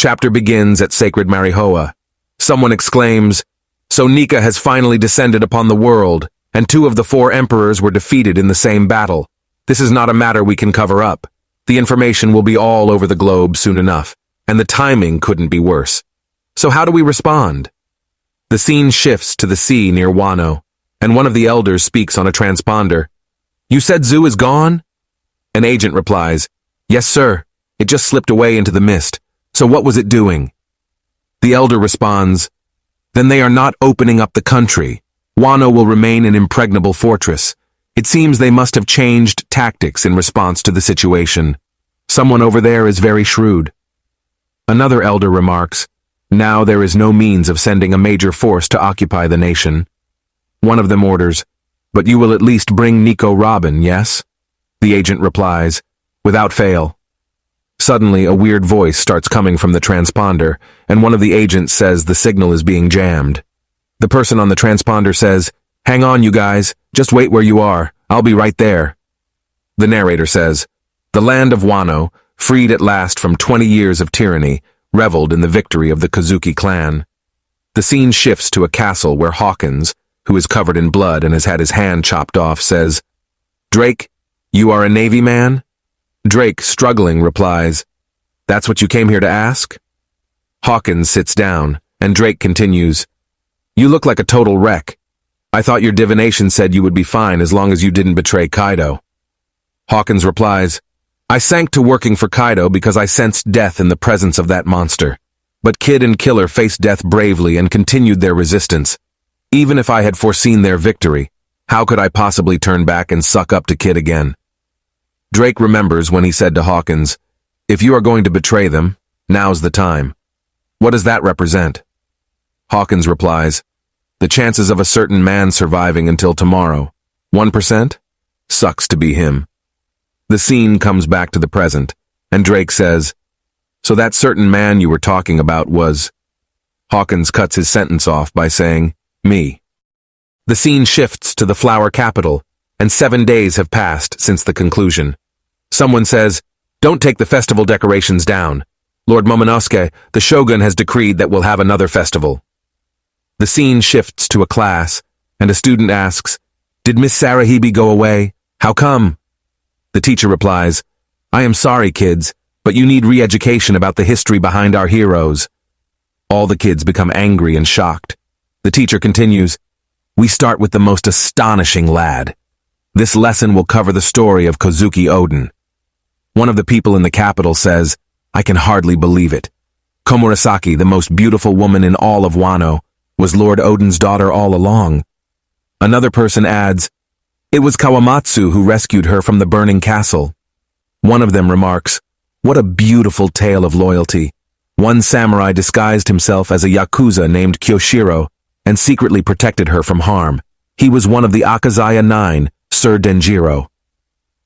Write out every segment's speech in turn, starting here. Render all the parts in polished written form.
Chapter begins at Sacred Marihoa. Someone exclaims, "So Nika has finally descended upon the world, and 2 of the 4 emperors were defeated in the same battle. This is not a matter we can cover up. The information will be all over the globe soon enough, and the timing couldn't be worse. So how do we respond?" The scene shifts to the sea near Wano, and one of the elders speaks on a transponder. "You said Zoo is gone?" An agent replies, "Yes, sir. It just slipped away into the mist. So what was it doing?" The elder responds, "Then they are not opening up the country. Wano will remain an impregnable fortress. It seems they must have changed tactics in response to the situation. Someone over there is very shrewd." Another elder remarks, "Now there is no means of sending a major force to occupy the nation." One of them orders, "But you will at least bring Nico Robin, yes?" The agent replies, "Without fail." Suddenly, a weird voice starts coming from the transponder, and one of the agents says the signal is being jammed. The person on the transponder says, "Hang on, you guys. Just wait where you are. I'll be right there." The narrator says, "The land of Wano, freed at last from 20 years of tyranny, reveled in the victory of the Kozuki clan." The scene shifts to a castle where Hawkins, who is covered in blood and has had his hand chopped off, says, "Drake, you are a Navy man?" Drake, struggling, replies, "That's what you came here to ask?" Hawkins sits down, and Drake continues, "You look like a total wreck. I thought your divination said you would be fine as long as you didn't betray Kaido." Hawkins replies, "I sank to working for Kaido because I sensed death in the presence of that monster. But Kid and Killer faced death bravely and continued their resistance. Even if I had foreseen their victory, how could I possibly turn back and suck up to Kid again?" Drake remembers when he said to Hawkins, "If you are going to betray them, now's the time." What does that represent? Hawkins replies, "The chances of a certain man surviving until tomorrow. 1%? Sucks to be him." The scene comes back to the present, and Drake says, "So that certain man you were talking about was..." Hawkins cuts his sentence off by saying, "Me." The scene shifts to the Flower Capital, and 7 days have passed since the conclusion. Someone says, "Don't take the festival decorations down. Lord Momonosuke, the Shogun has decreed that we'll have another festival." The scene shifts to a class, and a student asks, "Did Miss Sarahibi go away? How come?" The teacher replies, "I am sorry, kids, but you need re-education about the history behind our heroes." All the kids become angry and shocked. The teacher continues, "We start with the most astonishing lad. This lesson will cover the story of Kozuki Oden." One of the people in the capital says, "I can hardly believe it. Komurasaki, the most beautiful woman in all of Wano, was Lord Oden's daughter all along." Another person adds, "It was Kawamatsu who rescued her from the burning castle." One of them remarks, "What a beautiful tale of loyalty. One samurai disguised himself as a yakuza named Kyoshiro and secretly protected her from harm. He was one of the Akazaya 9, Sir Denjiro."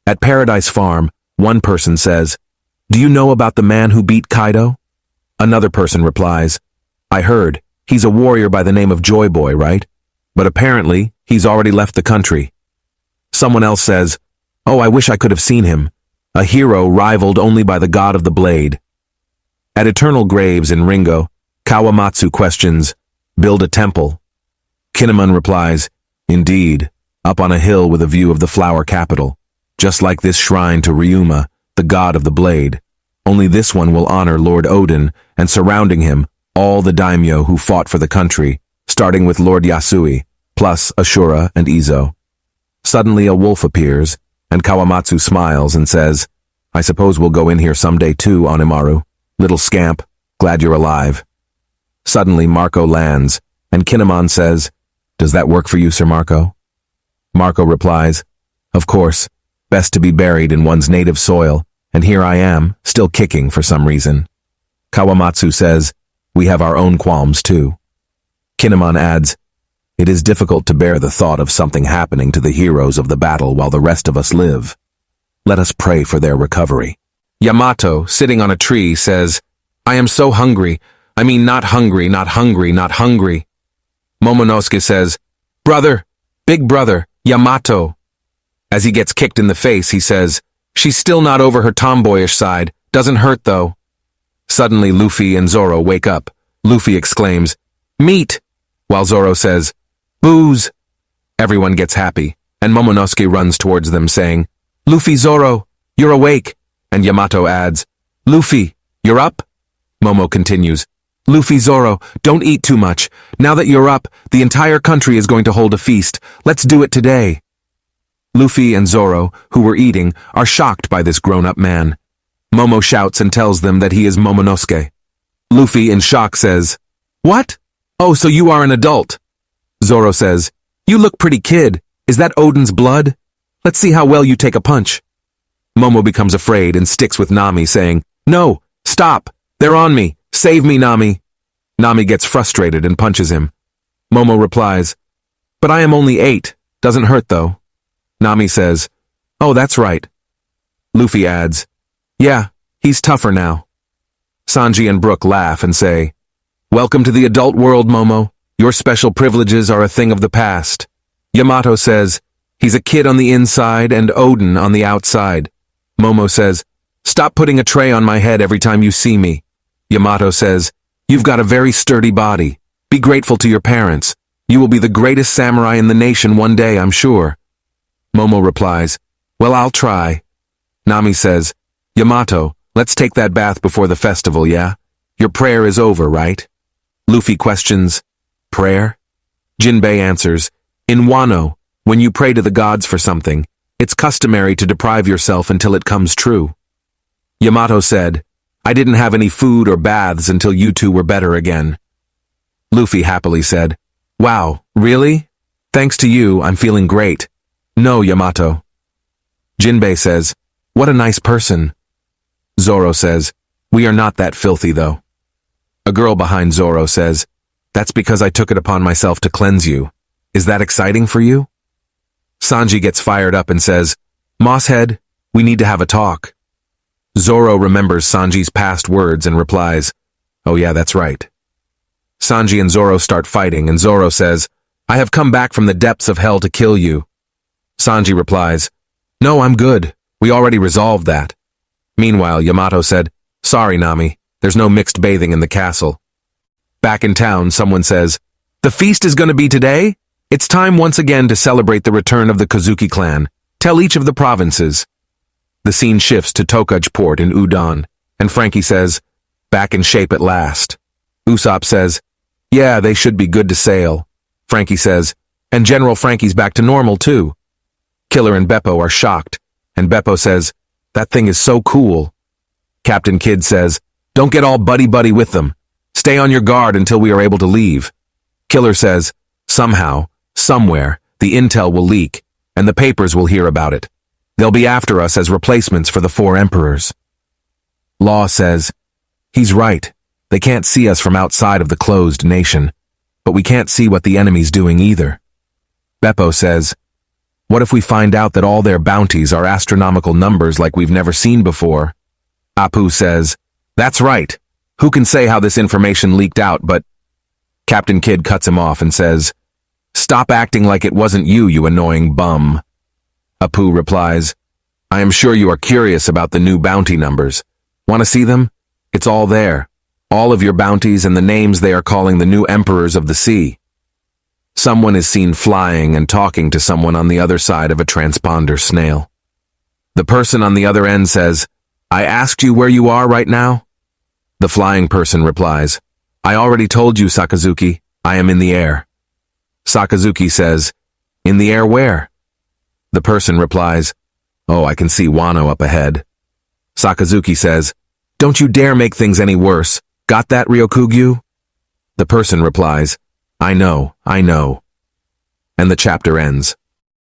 At Paradise Farm, one person says, "Do you know about the man who beat Kaido?" Another person replies, "I heard. He's a warrior by the name of Joy Boy, right? But apparently, he's already left the country." Someone else says, "Oh, I wish I could have seen him. A hero rivaled only by the god of the blade." At Eternal Graves in Ringo, Kawamatsu questions, "Build a temple?" Kinemon replies, "Indeed, up on a hill with a view of the Flower Capital, just like this shrine to Ryuma, the god of the blade. Only this one will honor Lord Oden, and surrounding him, all the daimyo who fought for the country, starting with Lord Yasui, plus Ashura and Izo." Suddenly a wolf appears, and Kawamatsu smiles and says, "I suppose we'll go in here someday too, Onimaru. Little scamp, glad you're alive." Suddenly Marco lands, and Kinemon says, "Does that work for you, Sir Marco?" Marco replies, "Of course, best to be buried in one's native soil, and here I am, still kicking for some reason." Kawamatsu says, "We have our own qualms too." Kinemon adds, "It is difficult to bear the thought of something happening to the heroes of the battle while the rest of us live. Let us pray for their recovery." Yamato, sitting on a tree, says, "I am so hungry. I mean not hungry, not hungry, not hungry." Momonosuke says, "Brother, big brother, Yamato." As he gets kicked in the face, he says, "She's still not over her tomboyish side. Doesn't hurt though." Suddenly, Luffy and Zoro wake up. Luffy exclaims, "Meat!" while Zoro says, "Booze!" Everyone gets happy, and Momonosuke runs towards them saying, "Luffy, Zoro, you're awake!" And Yamato adds, "Luffy, you're up?" Momo continues, "Luffy, Zoro, don't eat too much. Now that you're up, the entire country is going to hold a feast. Let's do it today." Luffy and Zoro, who were eating, are shocked by this grown-up man. Momo shouts and tells them that he is Momonosuke. Luffy, in shock, says, "What? Oh, so you are an adult." Zoro says, "You look pretty, kid. Is that Odin's blood? Let's see how well you take a punch." Momo becomes afraid and sticks with Nami, saying, "No, stop. They're on me. Save me, Nami." Nami gets frustrated and punches him. Momo replies, "But I am only 8. Doesn't hurt, though." Nami says, "Oh, that's right." Luffy adds, "Yeah, he's tougher now." Sanji and Brook laugh and say, "Welcome to the adult world, Momo. Your special privileges are a thing of the past." Yamato says, "He's a kid on the inside and Odin on the outside." Momo says, "Stop putting a tray on my head every time you see me." Yamato says, "You've got a very sturdy body. Be grateful to your parents. You will be the greatest samurai in the nation one day, I'm sure." Momo replies, "Well, I'll try." Nami says, "Yamato, let's take that bath before the festival, yeah? Your prayer is over, right?" Luffy questions, "Prayer?" Jinbei answers, "In Wano, when you pray to the gods for something, it's customary to deprive yourself until it comes true." Yamato said, "I didn't have any food or baths until you two were better again." Luffy happily said, "Wow, really? Thanks to you, I'm feeling great." "No, Yamato." Jinbei says, "What a nice person." Zoro says, "We are not that filthy, though." A girl behind Zoro says, "That's because I took it upon myself to cleanse you. Is that exciting for you?" Sanji gets fired up and says, "Mosshead, we need to have a talk." Zoro remembers Sanji's past words and replies, "Oh yeah, that's right." Sanji and Zoro start fighting, and Zoro says, "I have come back from the depths of hell to kill you." Sanji replies, "No, I'm good. We already resolved that." Meanwhile, Yamato said, "Sorry, Nami. There's no mixed bathing in the castle." Back in town, someone says, "The feast is going to be today? It's time once again to celebrate the return of the Kozuki clan. Tell each of the provinces." The scene shifts to Tokaj Port in Udon, and Frankie says, "Back in shape at last." Usopp says, "Yeah, they should be good to sail." Frankie says, "And General Frankie's back to normal, too." Killer and Beppo are shocked, and Beppo says, "That thing is so cool." Captain Kidd says, "Don't get all buddy-buddy with them. Stay on your guard until we are able to leave." Killer says, "Somehow, somewhere, the intel will leak, and the papers will hear about it. They'll be after us as replacements for the 4 emperors." Law says, "He's right. They can't see us from outside of the closed nation, but we can't see what the enemy's doing either." Beppo says, "What if we find out that all their bounties are astronomical numbers like we've never seen before?" Apu says, "That's right. Who can say how this information leaked out, but—" Captain Kidd cuts him off and says, "Stop acting like it wasn't you, you annoying bum." Apu replies, "I am sure you are curious about the new bounty numbers. Want to see them? It's all there. All of your bounties and the names they are calling the new emperors of the sea." Someone is seen flying and talking to someone on the other side of a transponder snail. The person on the other end says, "I asked you where you are right now?" The flying person replies, "I already told you, Sakazuki. I am in the air." Sakazuki says, "In the air where?" The person replies, "Oh, I can see Wano up ahead." Sakazuki says, "Don't you dare make things any worse. Got that, Ryokugyu?" The person replies, I know. And the chapter ends.